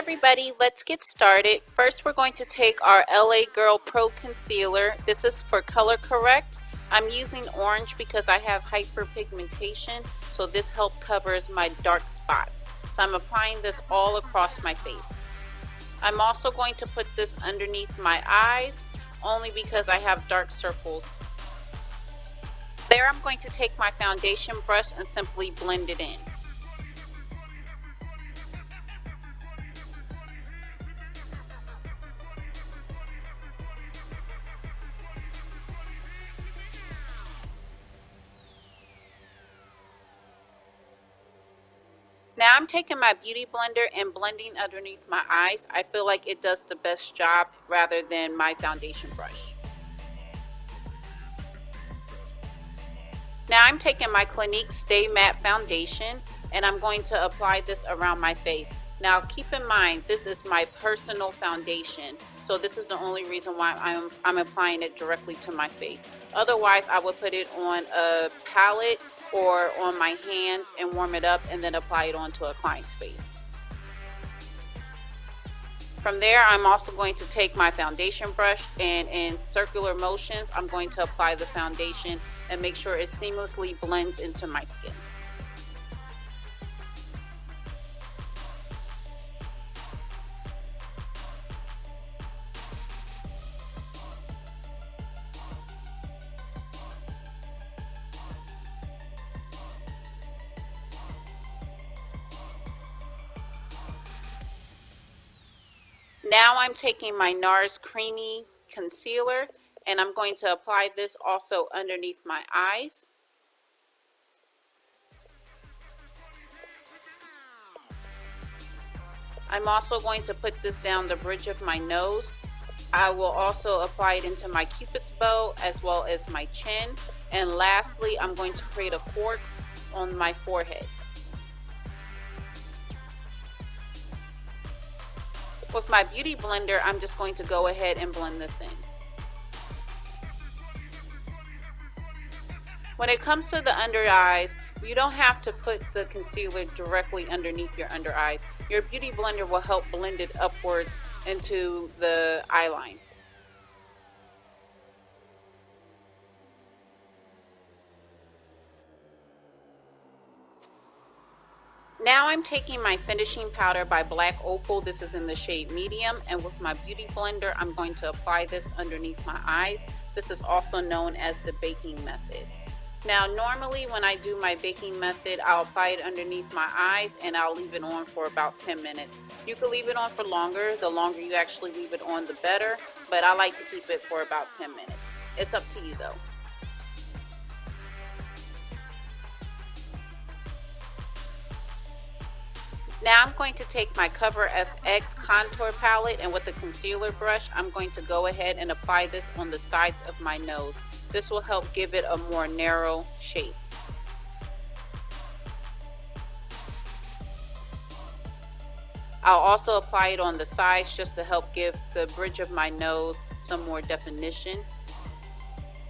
everybody, let's get started. First we're going to take our LA Girl Pro Concealer. This is for color correct. I'm using orange because I have hyperpigmentation, so this help covers my dark spots. So I'm applying this all across my face. I'm also going to put this underneath my eyes, only because I have dark circles. There I'm going to take my foundation brush and simply blend it in. Now I'm taking my beauty blender and blending underneath my eyes. I feel like it does the best job rather than my foundation brush. Now I'm taking my Clinique Stay Matte Foundation and I'm going to apply this around my face. Now keep in mind, this is my personal foundation, so this is the only reason why I'm applying it directly to my face. Otherwise, I would put it on a palette or on my hand and warm it up and then apply it onto a client's face. From there, I'm also going to take my foundation brush and in circular motions, I'm going to apply the foundation and make sure it seamlessly blends into my skin. Now I'm taking my NARS Creamy Concealer and I'm going to apply this also underneath my eyes. I'm also going to put this down the bridge of my nose. I will also apply it into my Cupid's bow as well as my chin. And lastly, I'm going to create a fork on my forehead. With my beauty blender, I'm just going to go ahead and blend this in. When it comes to the under eyes, you don't have to put the concealer directly underneath your under eyes. Your beauty blender will help blend it upwards into the eyeline. Now I'm taking my finishing powder by Black Opal. This is in the shade medium, and with my beauty blender I'm going to apply this underneath my eyes. This is also known as the baking method. Now normally when I do my baking method, I'll apply it underneath my eyes and I'll leave it on for about 10 minutes. You can leave it on for longer. The longer you actually leave it on, the better, but I like to keep it for about 10 minutes. It's up to you though. Now I'm going to take my Cover FX contour palette and with a concealer brush, I'm going to go ahead and apply this on the sides of my nose. This will help give it a more narrow shape. I'll also apply it on the sides just to help give the bridge of my nose some more definition.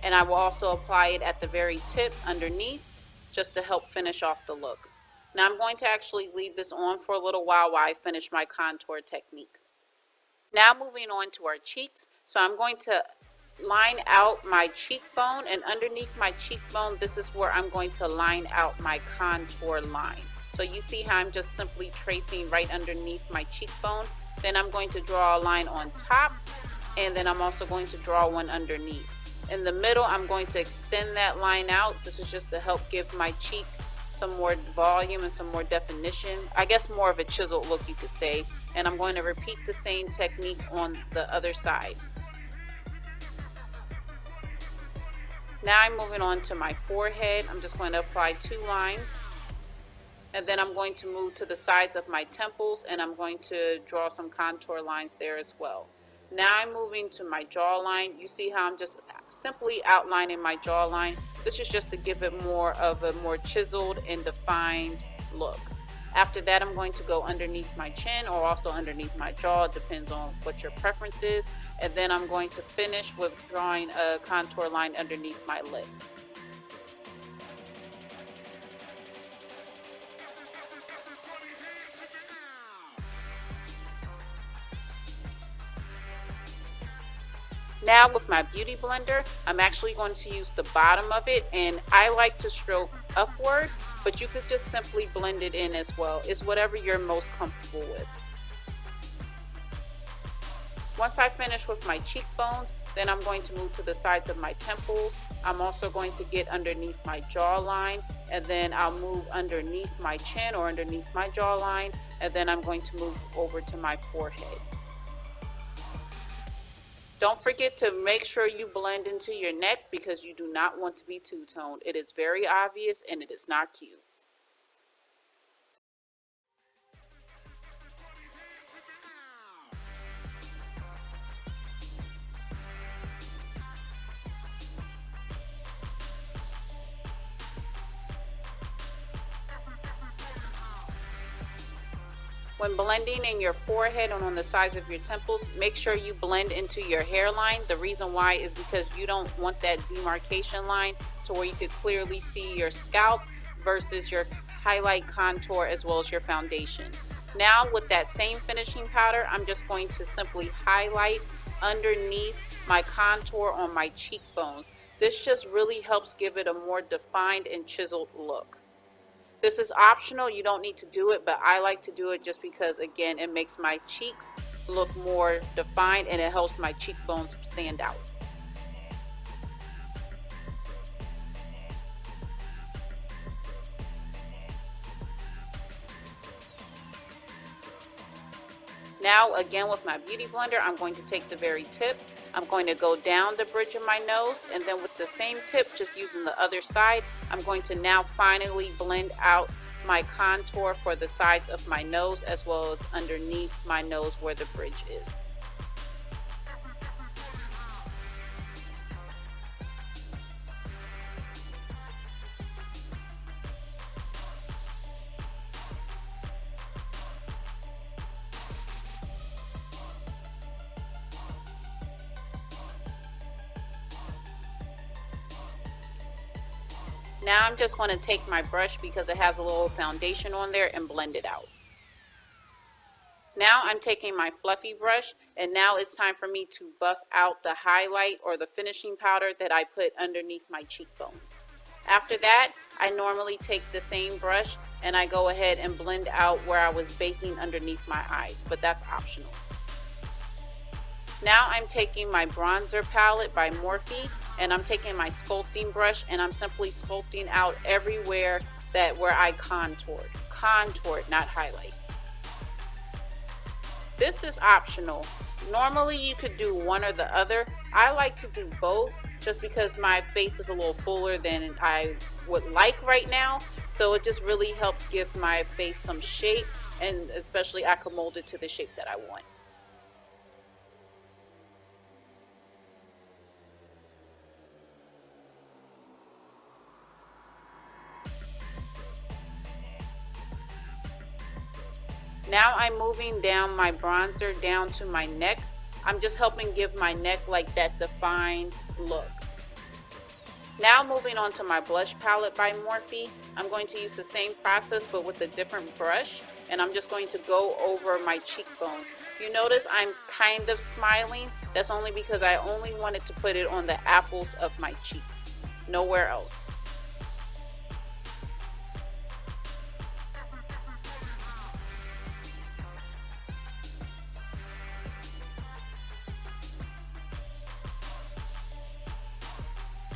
And I will also apply it at the very tip underneath just to help finish off the look. Now I'm going to actually leave this on for a little while I finish my contour technique. Now moving on to our cheeks. So I'm going to line out my cheekbone, and underneath my cheekbone, this is where I'm going to line out my contour line. So you see how I'm just simply tracing right underneath my cheekbone. Then I'm going to draw a line on top, and then I'm also going to draw one underneath. In the middle, I'm going to extend that line out. This is just to help give my cheek some more volume and some more definition. I guess more of a chiseled look, you could say. And I'm going to repeat the same technique on the other side. Now I'm moving on to my forehead. I'm just going to apply 2 lines. And then I'm going to move to the sides of my temples and I'm going to draw some contour lines there as well. Now I'm moving to my jawline. You see how I'm just simply outlining my jawline. This is just to give it more of a more chiseled and defined look. After that, I'm going to go underneath my chin or also underneath my jaw. It depends on what your preference is. And then I'm going to finish with drawing a contour line underneath my lip. Now with my beauty blender, I'm actually going to use the bottom of it, and I like to stroke upward, but you could just simply blend it in as well. It's whatever you're most comfortable with. Once I finish with my cheekbones, then I'm going to move to the sides of my temples. I'm also going to get underneath my jawline, and then I'll move underneath my chin or underneath my jawline, and then I'm going to move over to my forehead. Don't forget to make sure you blend into your neck because you do not want to be two-toned. It is very obvious and it is not cute. When blending in your forehead and on the sides of your temples, make sure you blend into your hairline. The reason why is because you don't want that demarcation line to where you could clearly see your scalp versus your highlight, contour, as well as your foundation. Now with that same finishing powder, I'm just going to simply highlight underneath my contour on my cheekbones. This just really helps give it a more defined and chiseled look. This is optional, you don't need to do it, but I like to do it just because, again, it makes my cheeks look more defined and it helps my cheekbones stand out. Now, again, with my beauty blender, I'm going to take the very tip. I'm going to go down the bridge of my nose, and then with the same tip, just using the other side, I'm going to now finally blend out my contour for the sides of my nose as well as underneath my nose where the bridge is. Now I'm just going to take my brush because it has a little foundation on there and blend it out. Now I'm taking my fluffy brush, and now it's time for me to buff out the highlight or the finishing powder that I put underneath my cheekbones. After that, I normally take the same brush and I go ahead and blend out where I was baking underneath my eyes, but that's optional. Now I'm taking my bronzer palette by Morphe, and I'm taking my sculpting brush and I'm simply sculpting out everywhere where I contoured. Contoured, not highlight. This is optional. Normally you could do one or the other. I like to do both just because my face is a little fuller than I would like right now. So it just really helps give my face some shape, and especially I can mold it to the shape that I want. Now I'm moving down my bronzer down to my neck. I'm just helping give my neck like that defined look. Now moving on to my blush palette by Morphe. I'm going to use the same process but with a different brush, and I'm just going to go over my cheekbones. You notice I'm kind of smiling. That's only because I only wanted to put it on the apples of my cheeks, nowhere else.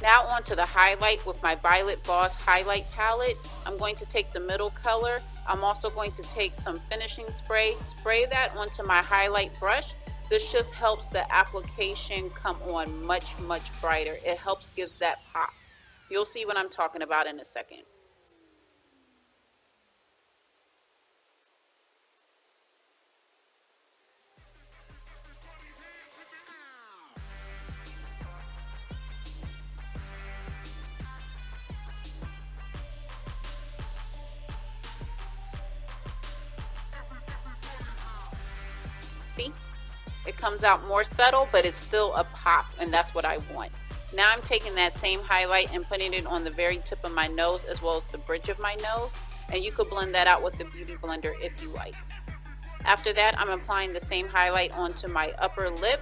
Now onto the highlight with my Violet Voss highlight palette. I'm going to take the middle color. I'm also going to take some finishing spray, spray that onto my highlight brush. This just helps the application come on much brighter. It helps gives that pop. You'll see what I'm talking about in a second. See, it comes out more subtle, but it's still a pop, and that's what I want. Now I'm taking that same highlight and putting it on the very tip of my nose as well as the bridge of my nose, and you could blend that out with the beauty blender if you like. After that, I'm applying the same highlight onto my upper lip,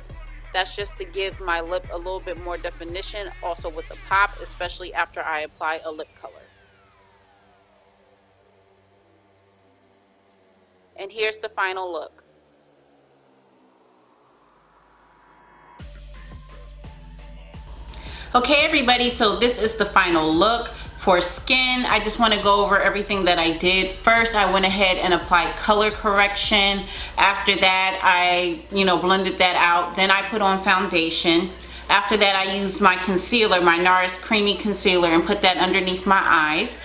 That's just to give my lip a little bit more definition, also with the pop, especially after I apply a lip color. And here's the final look. Okay everybody, so this is the final look. For skin, I just want to go over everything that I did. First, I went ahead and applied color correction. After that, I blended that out. Then I put on foundation. After that, I used my concealer, my NARS creamy concealer, and put that underneath my eyes,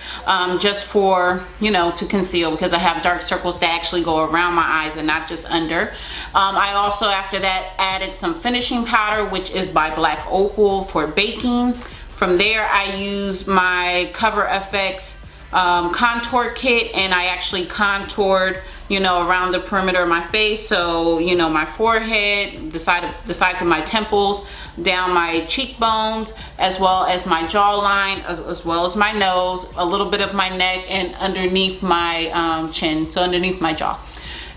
just for, to conceal, because I have dark circles that actually go around my eyes and not just under. I also, after that, added some finishing powder, which is by Black Opal for baking. From there, I used my Cover FX contour kit, and I actually contoured, around the perimeter of my face. So, my forehead, the sides of my temples, down my cheekbones, as well as my jawline, as well as my nose, a little bit of my neck, and underneath my chin, so underneath my jaw.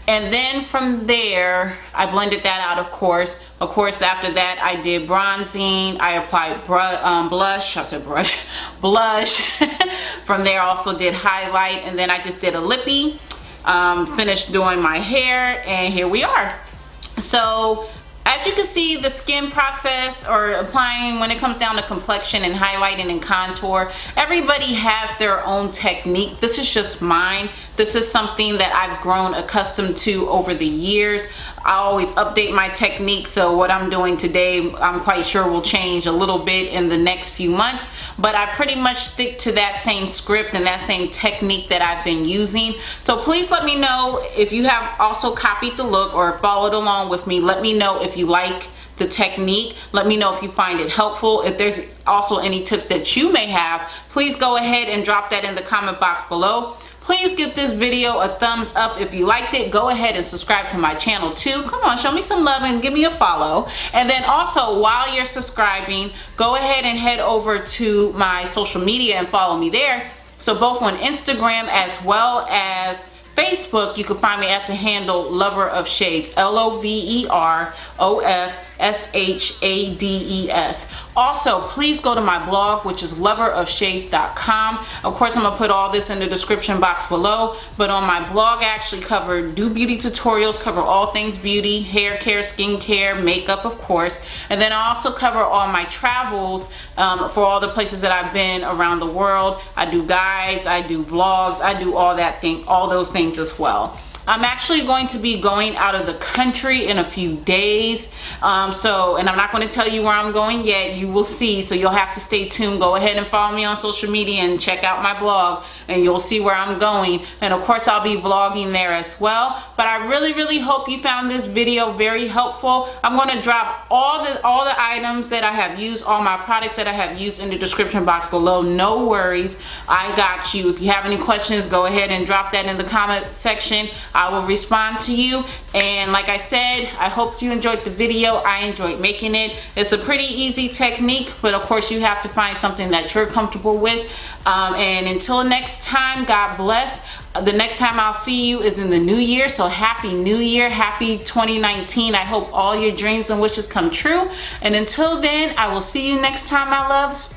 And then from there, I blended that out, of course. Of course, after that, I did bronzing. I applied blush. I said blush. From there, I also did highlight. And then I just did a lippy. Finished doing my hair. And here we are. So, as you can see, the skin process, or applying, when it comes down to complexion and highlighting and contour, everybody has their own technique. This is just mine. This is something that I've grown accustomed to over the years. I always update my technique, so what I'm doing today, I'm quite sure will change a little bit in the next few months, but I pretty much stick to that same script and that same technique that I've been using. So please let me know if you have also copied the look or followed along with me. Let me know if you like the technique. Let me know if you find it helpful. If there's also any tips that you may have, please go ahead and drop that in the comment box below. Please give this video a thumbs up if you liked it. Go ahead and subscribe to my channel too. Come on, show me some love and give me a follow. And then also, while you're subscribing, go ahead and head over to my social media and follow me there. So both on Instagram as well as Facebook, you can find me at the handle Loverofshades, LOVEROFSHADES. Also, please go to my blog, which is loverofshades.com. Of course, I'm gonna put all this in the description box below, but on my blog, I actually do beauty tutorials, cover all things beauty, hair care, skin care, makeup, of course. And then I also cover all my travels for all the places that I've been around the world. I do guides, I do vlogs, I do all those things as well. I'm actually going to be going out of the country in a few days. And I'm not going to tell you where I'm going yet. You will see, so you'll have to stay tuned. Go ahead and follow me on social media and check out my blog, and you'll see where I'm going. And of course, I'll be vlogging there as well. But I really, really hope you found this video very helpful. I'm going to drop all the items that I have used, all my products that I have used, in the description box below. No worries, I got you. If you have any questions, go ahead and drop that in the comment section. I will respond to you. And like I said, I hope you enjoyed the video. I enjoyed making it. It's a pretty easy technique, but of course you have to find something that you're comfortable with. And until next time, God bless. The next time I'll see you is in the new year, so happy new year, happy 2019. I hope all your dreams and wishes come true. And until then, I will see you next time, my loves.